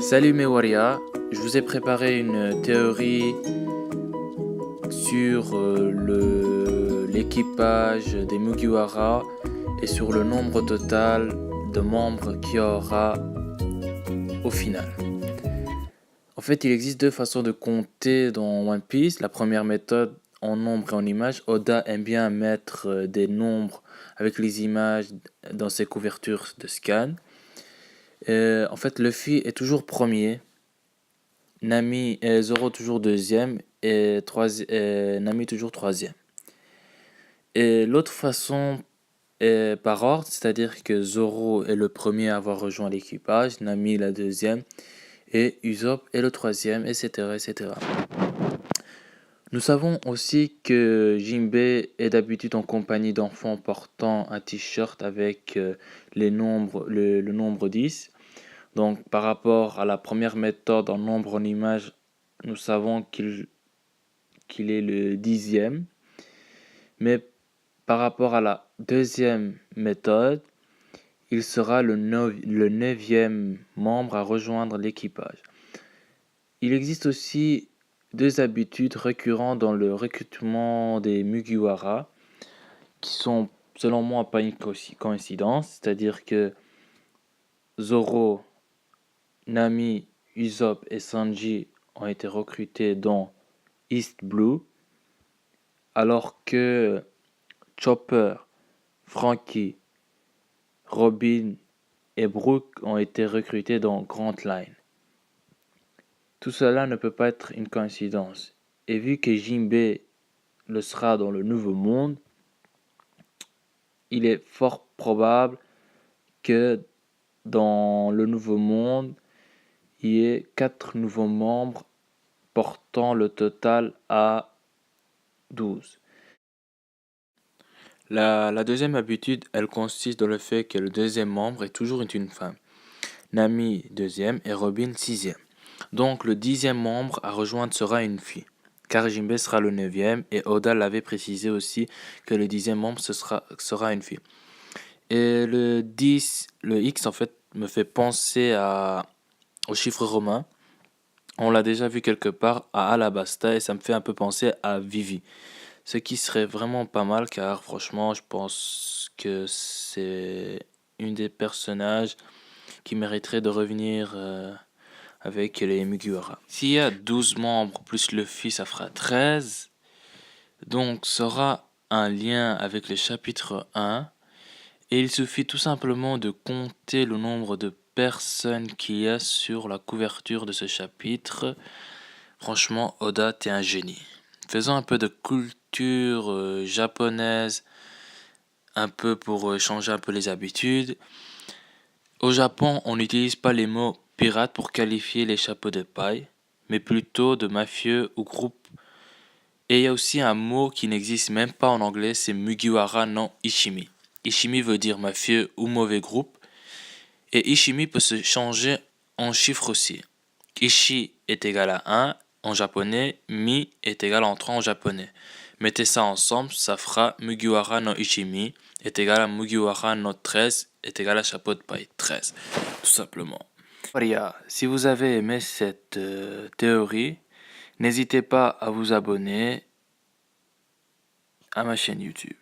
Salut mes Waria, je vous ai préparé une théorie sur l'équipage des Mugiwara et sur le nombre total de membres qu'il y aura au final. En fait, il existe deux façons de compter dans One Piece. La première méthode en nombre et en images. Oda aime bien mettre des nombres avec les images dans ses couvertures de scan. En fait, Luffy est toujours premier. Nami et Zoro toujours deuxième et Nami toujours troisième. Et l'autre façon est par ordre, c'est-à-dire que Zoro est le premier à avoir rejoint l'équipage, Nami la deuxième et Usopp est le troisième, etc., etc. Nous savons aussi que Jinbei est d'habitude en compagnie d'enfants portant un t-shirt avec le nombre 10. Donc, par rapport à la première méthode en nombre en image, nous savons qu'il est le 10e. Mais par rapport à la deuxième méthode, il sera le 9e membre à rejoindre l'équipage. Il existe aussi deux habitudes récurrentes dans le recrutement des Mugiwara, qui sont selon moi pas une coïncidence, c'est-à-dire que Zoro, Nami, Usopp et Sanji ont été recrutés dans East Blue, alors que Chopper, Franky, Robin et Brooke ont été recrutés dans Grand Line. Tout cela ne peut pas être une coïncidence. Et vu que Jinbei le sera dans le Nouveau Monde, il est fort probable que dans le Nouveau Monde, il y ait 4 nouveaux membres portant le total à 12. La deuxième habitude, elle consiste dans le fait que le deuxième membre est toujours une femme. Nami deuxième et Robin sixième. Donc le 10e membre à rejoindre sera une fille, car Jinbei sera le 9e et Oda l'avait précisé aussi que le 10e membre sera une fille. Et le 10, le X en fait me fait penser au chiffre romain. On l'a déjà vu quelque part à Alabasta et ça me fait un peu penser à Vivi. Ce qui serait vraiment pas mal car franchement je pense que c'est une des personnages qui mériterait de revenir avec les Mugiwara. S'il y a 12 membres plus Luffy, ça fera 13. Donc ça aura un lien avec le chapitre 1. Et il suffit tout simplement de compter le nombre de personnes qu'il y a sur la couverture de ce chapitre. Franchement, Oda, t'es un génie. Faisons un peu de culture japonaise, un peu pour changer un peu les habitudes. Au Japon, on n'utilise pas les mots pirate pour qualifier les chapeaux de paille, mais plutôt de mafieux ou groupe. Et il y a aussi un mot qui n'existe même pas en anglais, c'est Mugiwara no Ishimi. Ishimi veut dire mafieux ou mauvais groupe, et Ishimi peut se changer en chiffre aussi. Ishi est égal à 1 en japonais, Mi est égal à 3 en japonais. Mettez ça ensemble, ça fera Mugiwara no Ishimi est égal à Mugiwara no 13 est égal à chapeau de paille 13, tout simplement. Voilà, si vous avez aimé cette théorie, n'hésitez pas à vous abonner à ma chaîne YouTube.